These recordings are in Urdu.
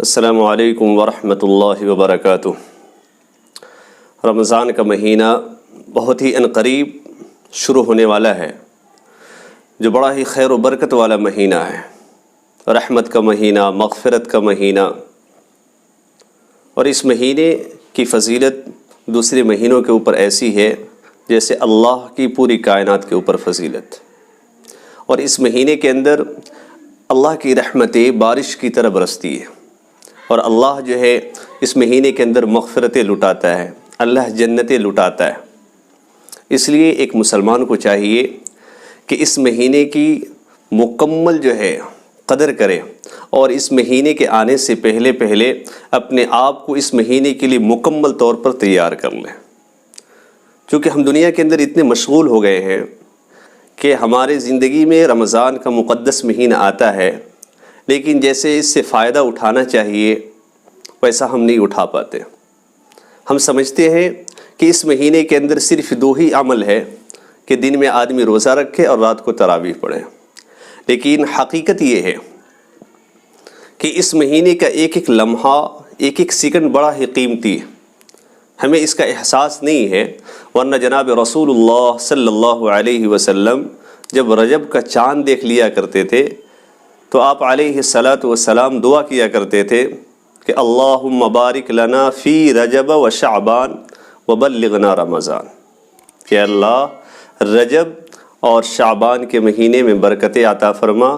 السلام علیکم ورحمۃ اللہ وبرکاتہ۔ رمضان کا مہینہ بہت ہی عنقریب شروع ہونے والا ہے، جو بڑا ہی خیر و برکت والا مہینہ ہے، رحمت کا مہینہ، مغفرت کا مہینہ۔ اور اس مہینے کی فضیلت دوسرے مہینوں کے اوپر ایسی ہے جیسے اللہ کی پوری کائنات کے اوپر فضیلت۔ اور اس مہینے کے اندر اللہ کی رحمتیں بارش کی طرح برستی ہے، اور اللہ جو ہے اس مہینے کے اندر مغفرتیں لٹاتا ہے، اللہ جنتیں لٹاتا ہے۔ اس لیے ایک مسلمان کو چاہیے کہ اس مہینے کی مکمل جو ہے قدر کرے، اور اس مہینے کے آنے سے پہلے اپنے آپ کو اس مہینے کے لیے مکمل طور پر تیار کر لیں۔ چونکہ ہم دنیا کے اندر اتنے مشغول ہو گئے ہیں کہ ہمارے زندگی میں رمضان کا مقدس مہینہ آتا ہے، لیکن جیسے اس سے فائدہ اٹھانا چاہیے ویسا ہم نہیں اٹھا پاتے۔ ہم سمجھتے ہیں کہ اس مہینے کے اندر صرف دو ہی عمل ہے کہ دن میں آدمی روزہ رکھے اور رات کو تراویح پڑھے، لیکن حقیقت یہ ہے کہ اس مہینے کا ایک ایک لمحہ، ایک ایک سیکنڈ بڑا ہی قیمتی ہے۔ ہمیں اس کا احساس نہیں ہے، ورنہ جناب رسول اللہ صلی اللہ علیہ وسلم جب رجب کا چاند دیکھ لیا کرتے تھے تو آپ علیہ الصلاۃ والسلام دعا کیا کرتے تھے کہ اللہم بارک لنا فی رجب و شعبان وبلغنا رمضان، کہ اللہ رجب اور شعبان کے مہینے میں برکتیں عطا فرما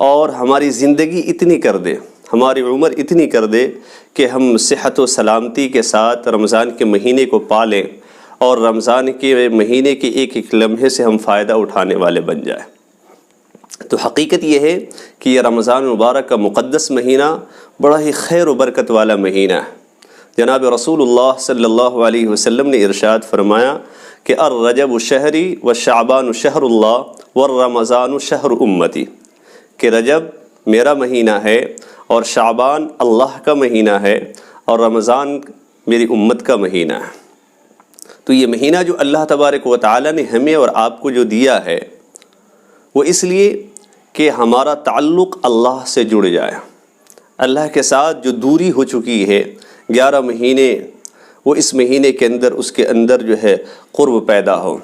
اور ہماری زندگی اتنی کر دے، ہماری عمر اتنی کر دے کہ ہم صحت و سلامتی کے ساتھ رمضان کے مہینے کو پالیں اور رمضان کے مہینے کے ایک ایک لمحے سے ہم فائدہ اٹھانے والے بن جائیں۔ تو حقیقت یہ ہے کہ یہ رمضان مبارک کا مقدس مہینہ بڑا ہی خیر و برکت والا مہینہ ہے۔ جناب رسول اللہ صلی اللہ علیہ وسلم نے ارشاد فرمایا کہ الرجب شہری والشعبان شہر اللہ والرمضان شہر امتی، کہ رجب میرا مہینہ ہے اور شعبان اللہ کا مہینہ ہے اور رمضان میری امت کا مہینہ ہے۔ تو یہ مہینہ جو اللہ تبارک و تعالی نے ہمیں اور آپ کو جو دیا ہے وہ اس لیے کہ ہمارا تعلق اللہ سے جڑ جائے، اللہ کے ساتھ جو دوری ہو چکی ہے 11 مہینے، وہ اس مہینے کے اندر اس کے اندر جو ہے قرب پیدا ہو،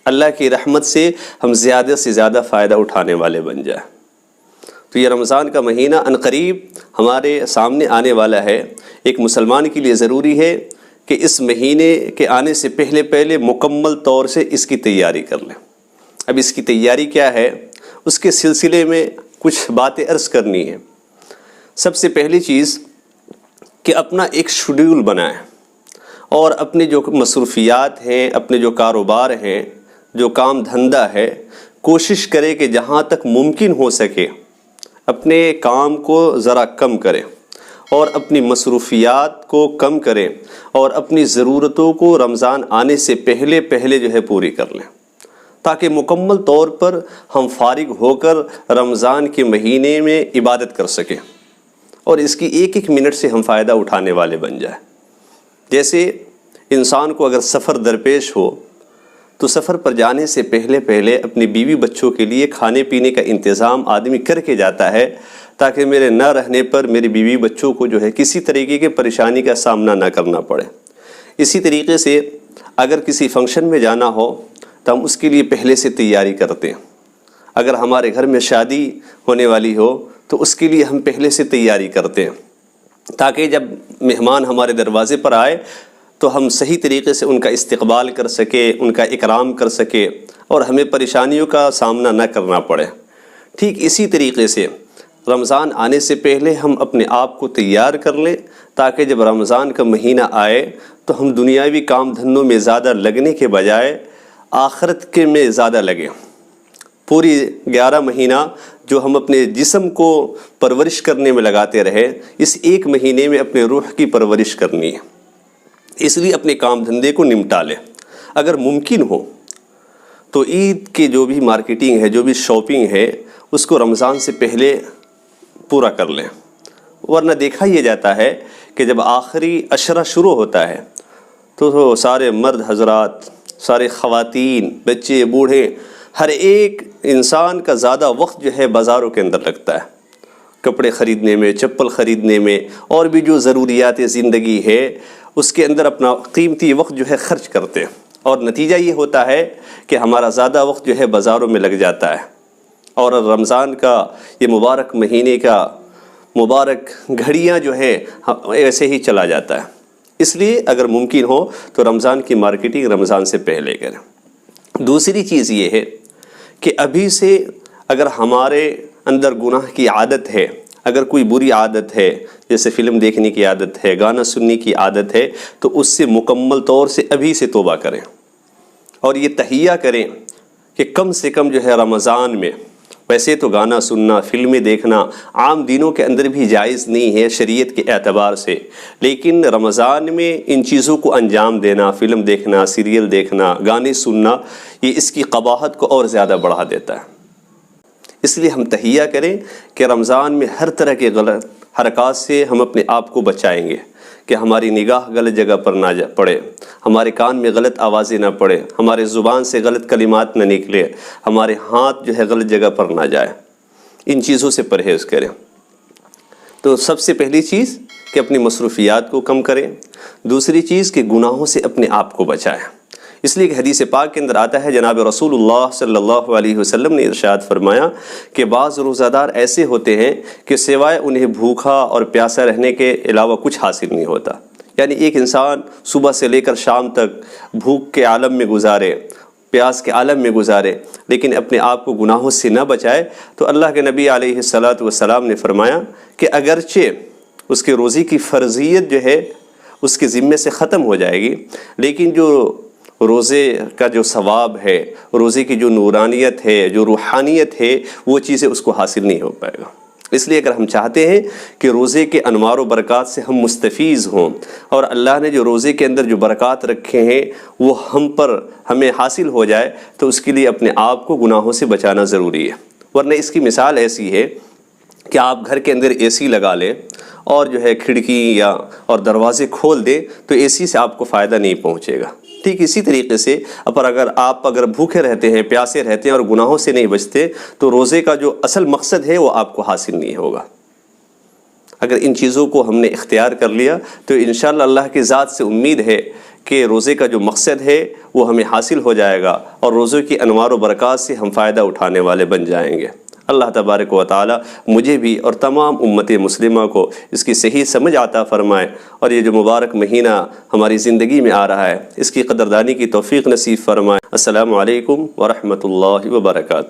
اللہ کی رحمت سے ہم زیادہ سے زیادہ فائدہ اٹھانے والے بن جائیں۔ تو یہ رمضان کا مہینہ عنقریب ہمارے سامنے آنے والا ہے۔ ایک مسلمان کے لیے ضروری ہے کہ اس مہینے کے آنے سے پہلے مکمل طور سے اس کی تیاری کر لیں۔ اب اس کی تیاری کیا ہے، اس کے سلسلے میں کچھ باتیں عرض کرنی ہیں۔ سب سے پہلی چیز کہ اپنا ایک شیڈول بنائیں، اور اپنے جو مصروفیات ہیں، اپنے جو کاروبار ہیں، جو کام دھندہ ہے، کوشش کرے کہ جہاں تک ممکن ہو سکے اپنے کام کو ذرا کم کریں اور اپنی مصروفیات کو کم کریں اور اپنی ضرورتوں کو رمضان آنے سے پہلے جو ہے پوری کر لیں، تاکہ مکمل طور پر ہم فارغ ہو کر رمضان کے مہینے میں عبادت کر سکیں اور اس کی ایک ایک منٹ سے ہم فائدہ اٹھانے والے بن جائیں۔ جیسے انسان کو اگر سفر درپیش ہو تو سفر پر جانے سے پہلے اپنی بیوی بچوں کے لیے کھانے پینے کا انتظام آدمی کر کے جاتا ہے، تاکہ میرے نہ رہنے پر میری بیوی بچوں کو جو ہے کسی طریقے کی پریشانی کا سامنا نہ کرنا پڑے۔ اسی طریقے سے اگر کسی فنکشن میں جانا ہو تو ہم اس کے لیے پہلے سے تیاری کرتے ہیں۔ اگر ہمارے گھر میں شادی ہونے والی ہو تو اس کے لیے ہم پہلے سے تیاری کرتے ہیں، تاکہ جب مہمان ہمارے دروازے پر آئے تو ہم صحیح طریقے سے ان کا استقبال کر سکے، ان کا اکرام کر سکے اور ہمیں پریشانیوں کا سامنا نہ کرنا پڑے۔ ٹھیک اسی طریقے سے رمضان آنے سے پہلے ہم اپنے آپ کو تیار کر لیں، تاکہ جب رمضان کا مہینہ آئے تو ہم دنیاوی کام دھندوں میں زیادہ لگنے کے بجائے آخرت کے میں زیادہ لگیں۔ پوری 11 مہینہ جو ہم اپنے جسم کو پرورش کرنے میں لگاتے رہے، اس ایک مہینے میں اپنے روح کی پرورش کرنی ہے، اس لیے اپنے کام دھندے کو نمٹا لیں۔ اگر ممکن ہو تو عید کے جو بھی مارکیٹنگ ہے، جو بھی شاپنگ ہے، اس کو رمضان سے پہلے پورا کر لیں، ورنہ دیکھا یہ جاتا ہے کہ جب آخری عشرہ شروع ہوتا ہے تو سارے مرد حضرات، سارے خواتین، بچے، بوڑھے، ہر ایک انسان کا زیادہ وقت جو ہے بازاروں کے اندر لگتا ہے، کپڑے خریدنے میں، چپل خریدنے میں، اور بھی جو ضروریات زندگی ہے اس کے اندر اپنا قیمتی وقت جو ہے خرچ کرتے ہیں، اور نتیجہ یہ ہوتا ہے کہ ہمارا زیادہ وقت جو ہے بازاروں میں لگ جاتا ہے، اور رمضان کا یہ مبارک مہینے کا مبارک گھڑیاں جو ہے ایسے ہی چلا جاتا ہے۔ اس لیے اگر ممکن ہو تو رمضان کی مارکیٹنگ رمضان سے پہلے کریں۔ دوسری چیز یہ ہے کہ ابھی سے اگر ہمارے اندر گناہ کی عادت ہے، اگر کوئی بری عادت ہے جیسے فلم دیکھنے کی عادت ہے، گانا سننے کی عادت ہے، تو اس سے مکمل طور سے ابھی سے توبہ کریں، اور یہ تہیہ کریں کہ کم سے کم جو ہے رمضان میں، ویسے تو گانا سننا، فلمیں دیکھنا عام دنوں کے اندر بھی جائز نہیں ہے شریعت کے اعتبار سے، لیکن رمضان میں ان چیزوں کو انجام دینا، فلم دیکھنا، سیریل دیکھنا، گانے سننا، یہ اس کی قباحت کو اور زیادہ بڑھا دیتا ہے۔ اس لیے ہم تہیہ کریں کہ رمضان میں ہر طرح کے غلط حرکات سے ہم اپنے آپ کو بچائیں گے، کہ ہماری نگاہ غلط جگہ پر نہ پڑے، ہمارے کان میں غلط آوازیں نہ پڑے، ہمارے زبان سے غلط کلمات نہ نکلے، ہمارے ہاتھ جو ہے غلط جگہ پر نہ جائے، ان چیزوں سے پرہیز کریں۔ تو سب سے پہلی چیز کہ اپنی مصروفیات کو کم کریں، دوسری چیز کہ گناہوں سے اپنے آپ کو بچائیں۔ اس لیے کہ حدیث پاک کے اندر آتا ہے، جناب رسول اللہ صلی اللہ علیہ وسلم نے ارشاد فرمایا کہ بعض روزہ دار ایسے ہوتے ہیں کہ سوائے انہیں بھوکا اور پیاسا رہنے کے علاوہ کچھ حاصل نہیں ہوتا۔ یعنی ایک انسان صبح سے لے کر شام تک بھوک کے عالم میں گزارے، پیاس کے عالم میں گزارے، لیکن اپنے آپ کو گناہوں سے نہ بچائے، تو اللہ کے نبی علیہ الصلاۃ والسلام نے فرمایا کہ اگرچہ اس کے روزی کی فرضیت جو ہے اس کے ذمے سے ختم ہو جائے گی، لیکن جو روزے کا جو ثواب ہے، روزے کی جو نورانیت ہے، جو روحانیت ہے، وہ چیزیں اس کو حاصل نہیں ہو پائے گا۔ اس لیے اگر ہم چاہتے ہیں کہ روزے کے انوار و برکات سے ہم مستفیض ہوں، اور اللہ نے جو روزے کے اندر جو برکات رکھے ہیں وہ ہمیں حاصل ہو جائے، تو اس کے لیے اپنے آپ کو گناہوں سے بچانا ضروری ہے۔ ورنہ اس کی مثال ایسی ہے کہ آپ گھر کے اندر اے سی لگا لیں اور جو ہے کھڑکی اور دروازے کھول دیں، تو اے سی سے آپ کو فائدہ نہیں پہنچے گا۔ ٹھیک اسی طریقے سے اگر بھوکے رہتے ہیں، پیاسے رہتے ہیں اور گناہوں سے نہیں بچتے، تو روزے کا جو اصل مقصد ہے وہ آپ کو حاصل نہیں ہوگا۔ اگر ان چیزوں کو ہم نے اختیار کر لیا تو انشاءاللہ اللہ کی ذات سے امید ہے کہ روزے کا جو مقصد ہے وہ ہمیں حاصل ہو جائے گا، اور روزے کی انوار و برکات سے ہم فائدہ اٹھانے والے بن جائیں گے۔ اللہ تبارک و تعالی مجھے بھی اور تمام امت مسلمہ کو اس کی صحیح سمجھ عطا فرمائے، اور یہ جو مبارک مہینہ ہماری زندگی میں آ رہا ہے اس کی قدردانی کی توفیق نصیب فرمائے۔ السلام علیکم ورحمۃ اللہ وبرکاتہ۔